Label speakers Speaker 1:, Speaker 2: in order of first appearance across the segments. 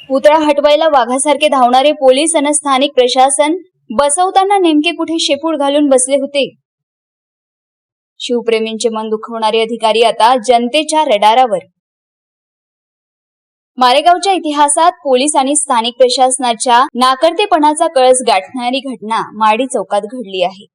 Speaker 1: पुतळा हटवायला वाघासारखे धावणारे पोलीस आणि स्थानिक प्रशासन बसवताना नेमके कुठे शेपूट घालून बसले होते? शिवप्रेमींचे मन दुखवणारे अधिकारी आता जनतेच्या रडारावर। मारेगावच्या इतिहासात पोलीस आणि स्थानिक प्रशासनाच्या नाकर्तेपणाचा कळस गाठणारी घटना माडी चौकात घडली आहे।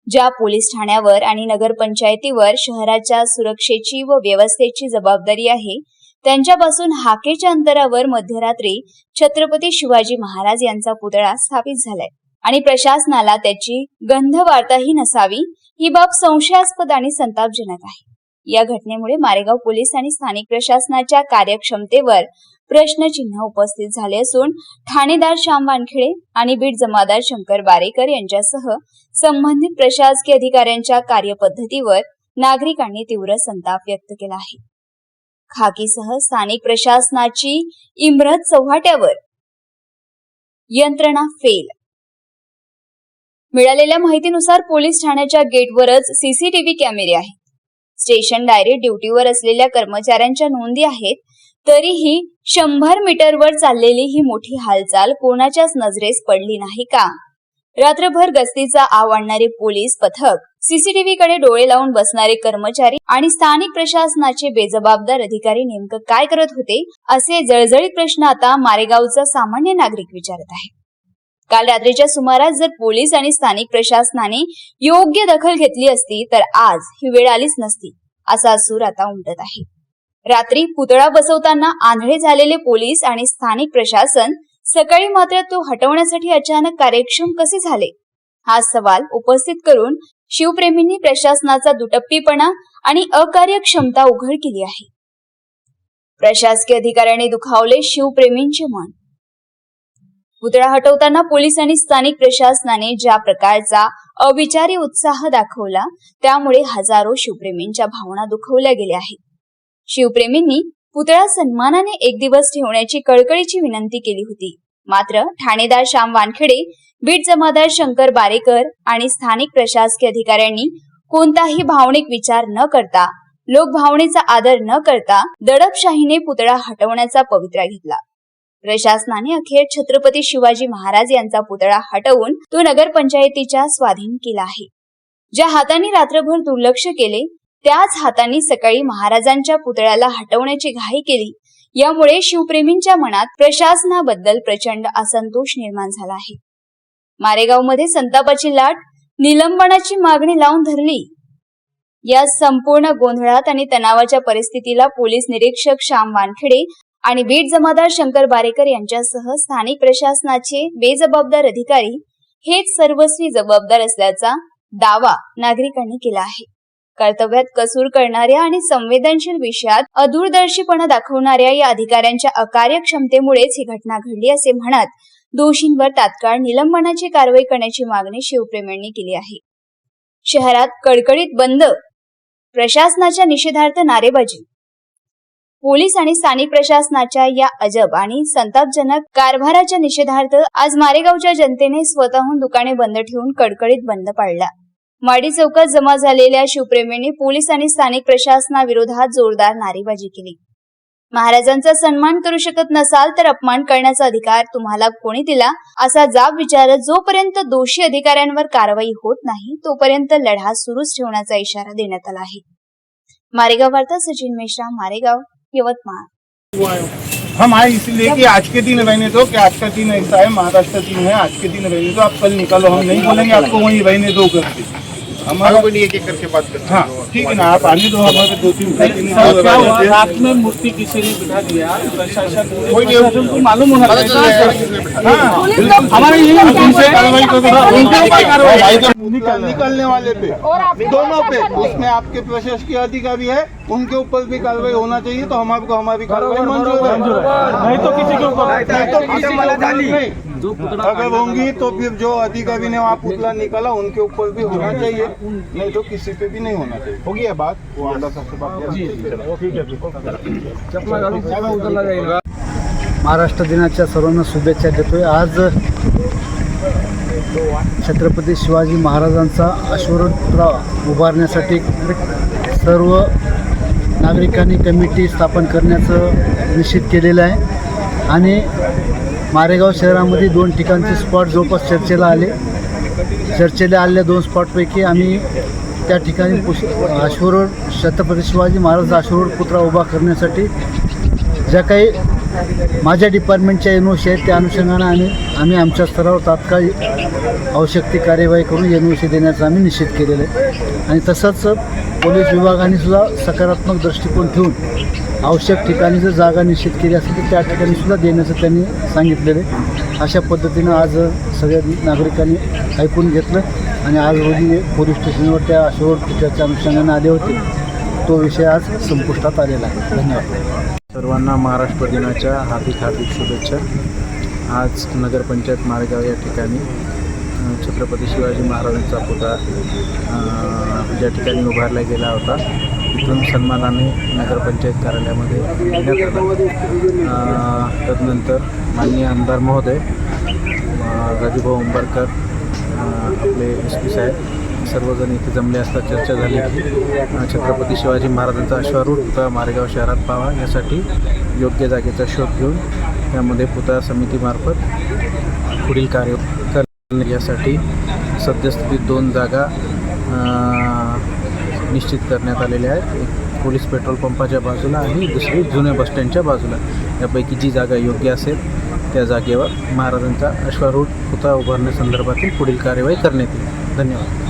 Speaker 1: ज्या पोलीस ठाण्यावर आणि नगरपंचायतीवर शहराच्या सुरक्षेची व व्यवस्थेची जबाबदारी आहे, त्यांच्यापासून हाकेच्या अंतरावर मध्यरात्री छत्रपती शिवाजी महाराज यांचा पुतळा स्थापित झालाय आणि प्रशासनाला त्याची गंधवार्ताही नसावी, ही बाब संशयास्पद आणि संतापजनक आहे। या घटनेमुळे मारेगाव पोलीस आणि स्थानिक प्रशासनाच्या कार्यक्षमतेवर प्रश्नचिन्ह उपस्थित झाले असून ठाणेदार श्याम वानखेडे आणि बीट जमादार शंकर बारेकर यांच्यासह संबंधित प्रशासकीय अधिकाऱ्यांच्या कार्यपद्धतीवर नागरिकांनी तीव्र संताप व्यक्त केला आहे। खाकीसह स्थानिक प्रशासनाची इमरत चव्हाट्यावर, यंत्रणा फेल। मिळालेल्या माहितीनुसार पोलीस ठाण्याच्या गेटवरच सीसीटीव्ही कॅमेरे आहेत। स्टेशन डायरेक्ट ड्युटीवर असलेल्या कर्मचाऱ्यांच्या नोंदी आहेत, तरीही 100 मीटरवर चाललेली ही मोठी हालचाल कोणाच्याच नजरेस पडली नाही का? रात्रभर गस्तीचा आव आणणारे पोलीस पथक, सीसीटीव्ही कडे डोळे लावून बसणारे कर्मचारी आणि स्थानिक प्रशासनाचे बेजबाबदार अधिकारी नेमकं काय करत होते, असे जळजळीत प्रश्न आता मारेगावचा सामान्य नागरिक विचारत आहे। काल रात्रीच्या सुमारास जर पोलीस आणि स्थानिक प्रशासनाने योग्य दखल घेतली असती तर आज ही वेळ आलीच नसती, असा सूर आता उमटत आहे। रात्री पुतळा बसवताना आंधळे झालेले पोलीस आणि स्थानिक प्रशासन सकाळी मात्र तो हटवण्यासाठी अचानक कार्यक्षम कसे झाले, हा सवाल उपस्थित करून शिवप्रेमींनी प्रशासनाचा दुटप्पीपणा आणि अकार्यक्षमता उघड केली आहे। प्रशासकीय अधिकाऱ्यांनी दुखावले शिवप्रेमींचे मन। पुतळा हटवताना पोलीस आणि स्थानिक प्रशासनाने ज्या प्रकारचा अविचारी उत्साह दाखवला, त्यामुळे हजारो शिवप्रेमींच्या भावना दुखवल्या गेल्या आहेत। शिवप्रेमींनी पुतळा सन्मानाने एक दिवस ठेवण्याची कळकळीची विनंती केली होती, मात्र ठाणेदार श्याम वानखेडे, बीट जमादार शंकर बारेकर आणि स्थानिक प्रशासकीय अधिकाऱ्यांनी कोणताही भावनिक विचार न करता, लोकभावनेचा आदर न करता दडपशाहीने पुतळा हटवण्याचा पवित्रा घेतला। प्रशासनाने अखेर छत्रपती शिवाजी महाराज यांचा पुतळा हटवून तो नगरपंचायतीच्या स्वाधीन केला आहे। ज्या हातांनी रात्रभर दुर्लक्ष केले, त्याच हातांनी सकाळी महाराजांच्या पुतळ्याला हटवण्याची घाई केली। यामुळे शिवप्रेमींच्या मनात प्रशासनाबद्दल प्रचंड असंतोष निर्माण झाला आहे। मारेगावमध्ये संतापाची लाट, निलंबनाची मागणी लावून धरली। या संपूर्ण गोंधळात आणि तणावाच्या परिस्थितीला पोलीस निरीक्षक श्याम वानखेडे आणि बीट जमादार शंकर बारेकर यांच्यासह स्थानिक प्रशासनाचे बेजबाबदार अधिकारी हेच सर्वस्वी जबाबदार असल्याचा दावा नागरिकांनी केला आहे। कर्तव्यात कसूर करणाऱ्या आणि संवेदनशील विषयात अदूरदर्शीपणा दाखवणाऱ्या या अधिकाऱ्यांच्या अकार्यक्षमतेमुळेच ही घटना घडली असे म्हणत दोषींवर तात्काळ निलंबनाची कारवाई करण्याची मागणी शिवप्रेमींनी केली आहे। शहरात कडकडीत बंद, प्रशासनाच्या निषेधार्थ नारेबाजी। पोलीस आणि स्थानिक प्रशासनाच्या या अजब आणि संतापजनक कारभाराच्या निषेधार्थ आज मारेगावच्या जनतेने स्वतःहून दुकाने बंद ठेवून कडकडीत बंद पाळला। माडी चौकात जमा झालेल्या शिवप्रेमींनी पोलीस आणि स्थानिक प्रशासनाविरोधात जोरदार नारेबाजी केली। महाराजांचा सन्मान करू शकत नसाल तर अपमान करण्याचा अधिकार तुम्हाला कोणी दिला, असा जाब विचारत जोपर्यंत दोषी अधिकाऱ्यांवर कारवाई होत नाही, तोपर्यंत लढा सुरूच ठेवण्याचा इशारा देण्यात आला आहे। मारेगाव वार्ता, सचिन मेश्राम, मारेगाव, यवतमाळ।
Speaker 2: हम आए इसलिए कि आज के दिन रहने दो, कि आज का दिन ऐसा है, महाराष्ट्र दिन है, आज के दिन रहने दो, आप कल निकालो, हम नहीं बोलेंगे आपको वहीं रहने दो करके। हमारा एक एक करके बात करते हैं। हाँ ठीक है ना, आप आने दो, हमारे 2-3
Speaker 3: रात में मूर्ति किसी ने बिठा दिया, प्रशासन को मालूम होना हमारे
Speaker 2: निकलने वाले पे दोनों पे, उसमें आपके प्रशासकीय अधिकारी है, उनके ऊपर भी कार्रवाई होना चाहिए। तो हमारे को हमारी कार्रवाई मंजूर है,
Speaker 3: नहीं तो किसी के ऊपर
Speaker 2: अगर होंगी तो फिर जो अधिकारी ने वहाँ पुतला निकाला उनके ऊपर भी होना चाहिए, नहीं तो किसी पे भी नहीं होना चाहिए। हो गया बात, वो आमदार साहब से बात
Speaker 3: जी।
Speaker 4: महाराष्ट्र दिनाच्या सर्वांना शुभेच्छा देतोय। आज छत्रपती शिवाजी महाराजांचा अश्वरूढ पुतळा उभारण्यासाठी सर्व नागरिकांनी कमिटी स्थापन करण्याचं निश्चित केलेलं आहे। आणि मारेगाव शहरामध्ये 2 ठिकाणचे स्पॉट जवळपास चर्चेला आलेल्या 2 स्पॉटपैकी आम्ही त्या ठिकाणी अश्वरोड छत्रपती शिवाजी महाराज अश्वरोड पुतळा उभा करण्यासाठी ज्या काही माझ्या डिपार्टमेंटच्या एनओसी आहेत त्या अनुषंगानं आम्ही आमच्या स्तरावर तात्काळ आवश्यक ती कार्यवाही करून एनओसी देण्याचं आम्ही निश्चित केलेलं आहे. आणि तसंच पोलीस विभागाने सुद्धा सकारात्मक दृष्टिकोन ठेवून आवश्यक ठिकाणी जर जागा निश्चित केली असेल तर त्या ठिकाणी सुद्धा देण्याचं त्यांनी सांगितलेलं आहे. अशा पद्धतीनं आज सगळ्या नागरिकांनी ऐकून घेतलं आणि आज रोजी पोलीस स्टेशनवर त्या अश्वरोड पुतळ्याच्या अनुषंगाने आले होते. तो विषय आज संपुष्टात आलेला आहे. धन्यवाद.
Speaker 5: सर्वांना महाराष्ट्र दिनाच्या हार्दिक शुभेच्छा. आज नगरपंचायत मारेगाव या ठिकाणी छत्रपती शिवाजी महाराजांचा पुतळा ज्या ठिकाणी उभारला गेला होता तिथून सन्मानाने नगरपंचायत कार्यालयामध्ये नेण्यात आला. तदनंतर माननीय आमदार महोदय राजूभाऊ उंबरकर आपले SP साहेब सर्वजण इथे जमले असता चर्चा झाली की छत्रपती शिवाजी महाराजांचा अश्वारूढ पुतळा मारेगाव शहरात पाहावा यासाठी योग्य जागेचा शोध घेऊन त्यामध्ये पुतळा समितीमार्फत पुढील कार्य करणे यासाठी सद्यस्थितीत 2 जागा निश्चित करण्यात आलेल्या आहेत. एक पोलीस पेट्रोल पंपाच्या बाजूला आणि दुसरी जुन्या बसस्टँडच्या बाजूला. यापैकी जी जागा योग्य असेल त्या जागेवर महाराजांचा अश्वारूढ पुतळा उभारण्यासंदर्भातील पुढील कार्यवाही करण्यात येईल. धन्यवाद.